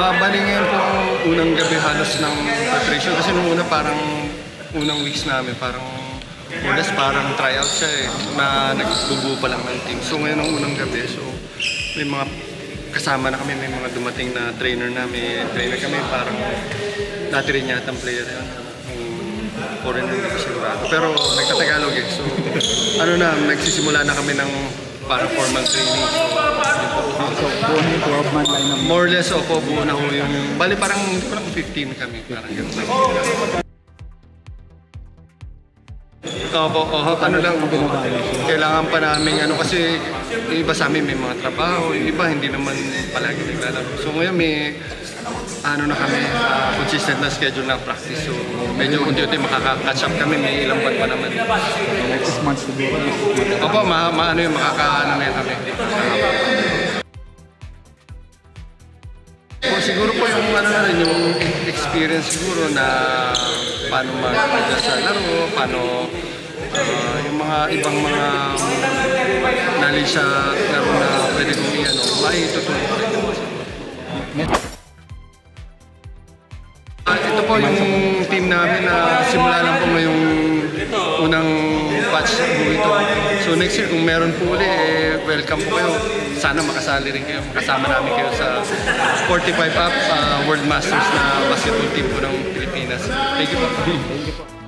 Bali ngayon po unang gabi halos ng preparation kasi nung una parang unang weeks namin parang ulas parang tryout siya eh na nagbubuo pa lang ng team. So ngayon ang unang gabi so may mga kasama na kami, may mga dumating na trainer na may trainer kami parang dati rin yata ang player yun. Foreigner hindi ko sigurado. Pero nagtatagalog eh. So ano na, nagsisimula na kami ng parang formal training. So, buo na yung 12-man lineup. More or less, opo, buo na ho yung... Bali parang, hindi ko lang 15 kami, parang gano'n. Opo, ano lang, kailangan pa namin, ano kasi, yung iba sa amin may mga trabaho, yung iba hindi naman palagi naglalaro. So ngayon may, ano na kami, consistent na schedule na practice. So medyo unti-unti makaka-catch up kami, may ilang buwan pa naman. Next month siguro. Opo, ano yung makaka-ano na kami. Siguro po yung ano na rin, yung experience siguro na paano mag-adjust sa laro, paano yung mga ibang mga knowledge sa laro na pwede kong i-ano, maitutulong ko rin. Ito po yung team namin na simula lang po ngayong unang batch po ito. So next year kung meron po ulit, welcome po kayo. Sana makasali rin kayo, makasama namin kayo sa 45 Up World Masters na basketball team po ng Pilipinas. Thank you po.